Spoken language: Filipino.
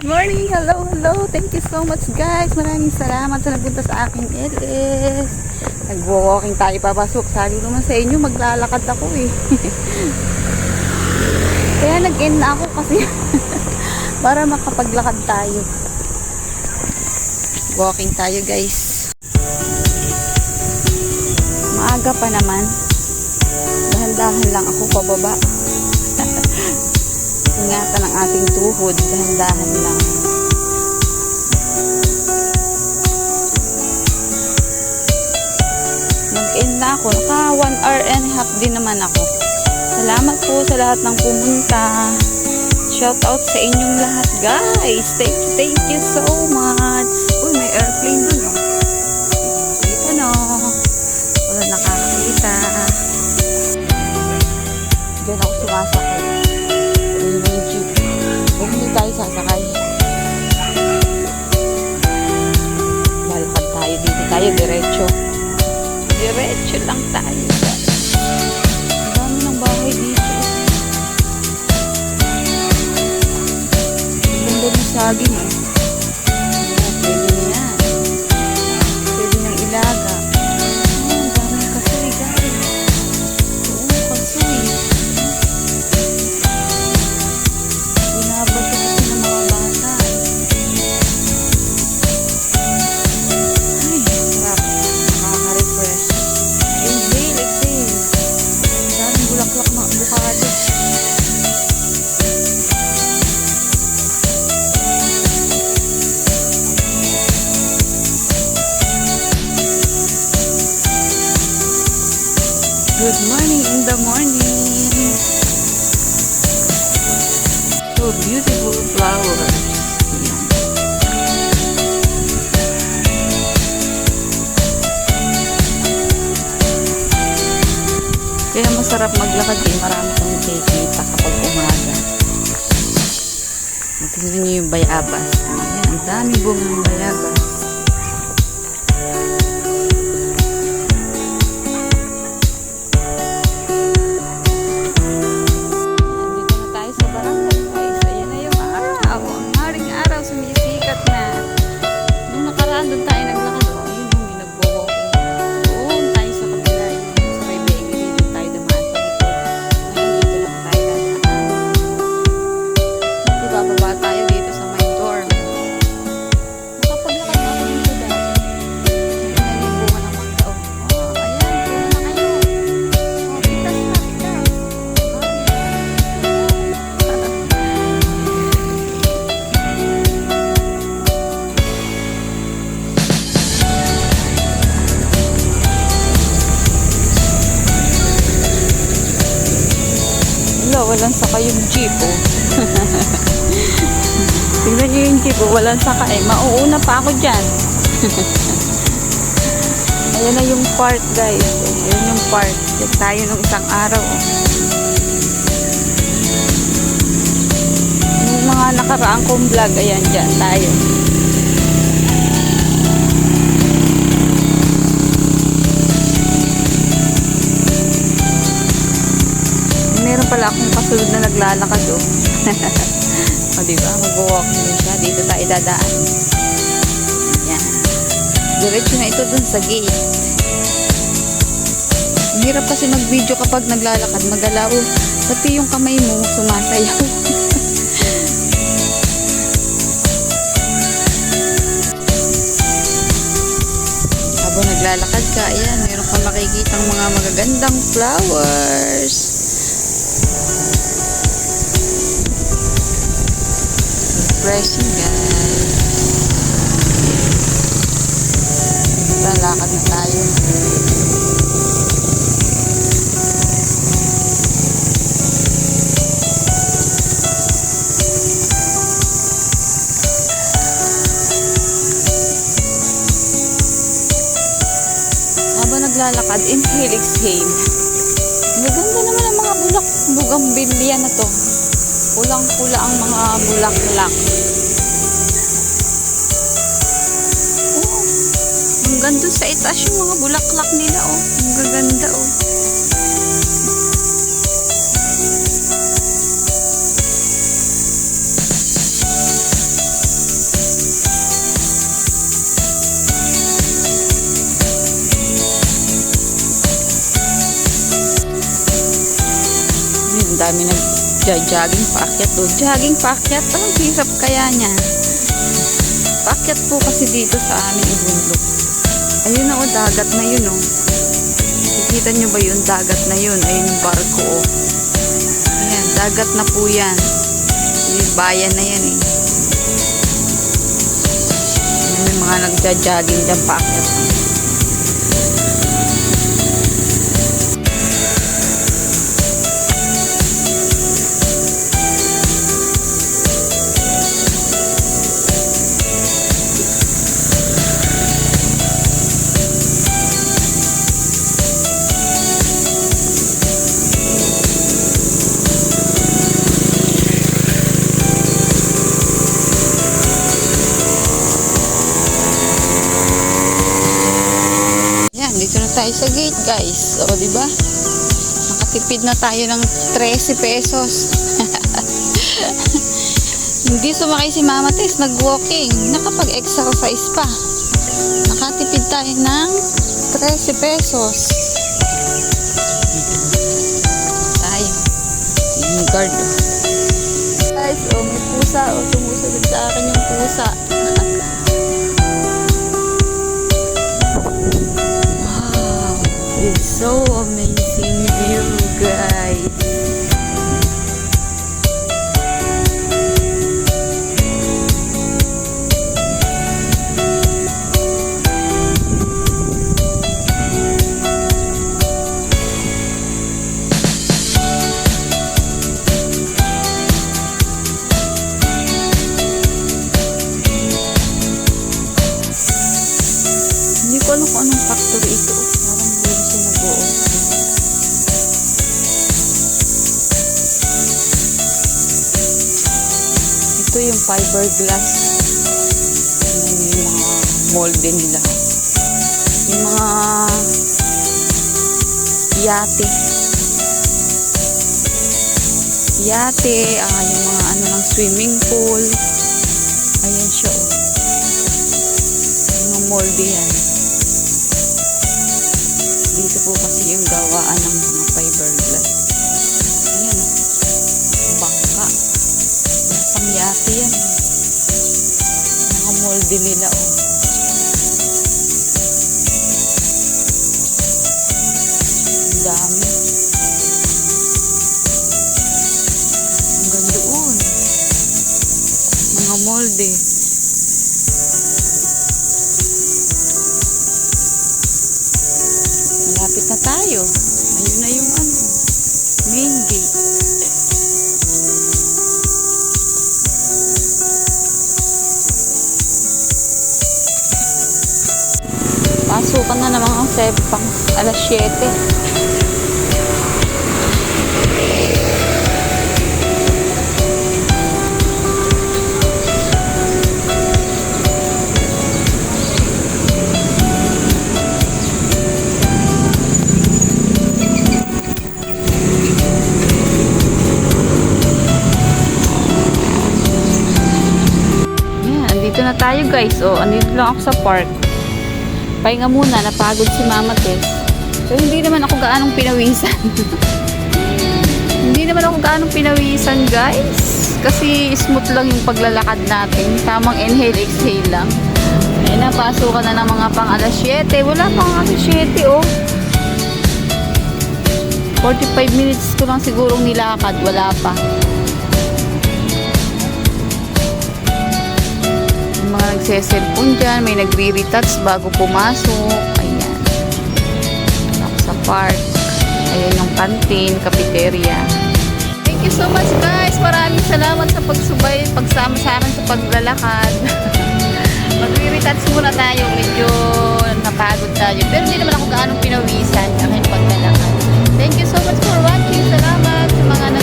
Good morning! Hello, hello! Thank you so much guys! Maraming salamat sa nagpunta sa aking LS. Nag-walking tayo papasok. Sabi naman sa inyo, maglalakad ako eh. Kaya nag-end na ako kasi para makapaglakad tayo. Walking tayo guys. Maaga pa naman. Dahan-dahan lang ako pababa. Ingatan ang ating tuhod, dahan-dahan lang. Nag-end na ako, naka 1 hour and a half din naman ako. Salamat po sa lahat ng pumunta. Shout out sa inyong lahat guys. Thank you so much. Uy, may airplane dun oh. Nakita no. Wala nakakita. Diyan ako sumasakay. Huwag hindi tayo sasakay. Lalakad tayo dito. Tayo diretso. Diretso lang tayo. Ang dami ng bahay dito. Ang ganda ng saging eh. Pwede na yan. Pwede ng ilaga. Ang dami ng kasoy guys. Oo, kasoy. Binabad ko kasi ng mga bata. Ay, sarap. Nakaka-refresh. Inhale, exhale. Ang daming bulaklak na avocado. Good morning in the morning. So beautiful flowers. Kaya masarap maglakad eh. Marami kang nakikita kapag umaga. Tingnan niyo yung bayabas. Ayan, ang dami bungang bayabas. Nandito na tayo sa barangay guys. Ayan na yung araw. Ang haring araw sumisikat na. Nung nakaraan doon tayo naglakad. Oh, yun yung nagbo-walking. Doon tayo sa kabila. Sa may Bengi. Doon tayo dumaan sa likod. Ngayon dito lang tayo dadaan. Di ba baba tayo dito sa may dorm. Nakapaglakad na ako dito dati. Tingnan yung bunga ng mangga. Oh, ayan. Puro na kayo. Oh, pitas na, pitas. Wala, walang saka yung jeep oh. Tingnan nyo yung jeep oh, walang saka eh. Mauuna pa ako dyan. Ayan na yung park guys. Ayan yung park. Diyan tayo nung isang araw oh. Yung mga nakaraang kong vlog, ayan dyan tayo. Meron pala akong kasunod na naglalakad oh. O diba, mag-walking din siya. Dito tayo dadaan. Yan. Diretso na ito dun sa gate. Ang hirap kasi mag-video kapag naglalakad, magalaw. Pati yung kamay mo sumasayaw. Habang naglalakad ka, ayan, meron kang makikitang mga magagandang flowers. Refreshing guys. Lalakad na tayo. Habang naglalakad, inhale, exhale. Maganda naman ang mga bugambilya na to. Pulang-pula ang mga bulaklak. Oh, ang ganda sa itaas yung mga bulaklak nila oh. Ang gaganda oh. dami nag-jogging paakyat o. Jogging paakyat, ang hirap kaya niya. Paakyat po kasi dito sa aming ibundok. Ayun na o, dagat na yun o. Nakikita nyo ba yun? Dagat na yun. Ayun yung barko o. Ayan, dagat na po yan. Yung bayan na yan eh. May mga nagja-jogging dyan paakyat. Dito na tayo sa gate, guys. O, diba? Nakatipid na tayo ng 13 pesos. Hindi sumakay si Mama Tess, nag-walking. Nakapag-exercise pa. Nakatipid tayo ng 13 pesos. Tayo. Yung guard. Guys, o, may pusa. O, tumusunod sa akin yung pusa. It's so amazing view, guys. Hindi ko alam kung anong factory ito. Ito yung fiberglass. Yung mga molde nila. Yung mga yate. Yung mga ano ng swimming pool. Ayan siya oh. Yung mga molde yan. Dito po kasi yung gawaan ng mga fiberglass. Ayan oh. Bangka. Pangyate yan. Mga molde nila oh. Ang dami. Hanggang doon. Mga molde. Malapit na tayo. Ayun na yung ano, main gate. Pasukan na naman ang pang alas 7. Andito na tayo, guys. O, andito lang ako sa park. Pahinga muna, napagod si Mama Tess. So, hindi naman ako gaanong pinawisan. Hindi naman ako gaanong pinawisan, guys. Kasi smooth lang yung paglalakad natin. Tamang inhale, exhale lang. Ay, napasukan na ng mga pang alas 7. Wala pang alas 7, oh. 45 minutes ko lang sigurong nilakad. Wala pa. Mga nagse-cellphone dyan, may nagre-retouch bago pumasok. Ayan. Ako sa park. Ayan yung canteen, cafeteria. Thank you so much, guys. Maraming salamat sa pagsubay, pagsama sa akin sa paglalakad. Magre-retouch muna tayo. Medyo napagod tayo. Pero hindi naman ako gaanong pinawisan ang aking paglalakad. Thank you so much for watching. Salamat sa mga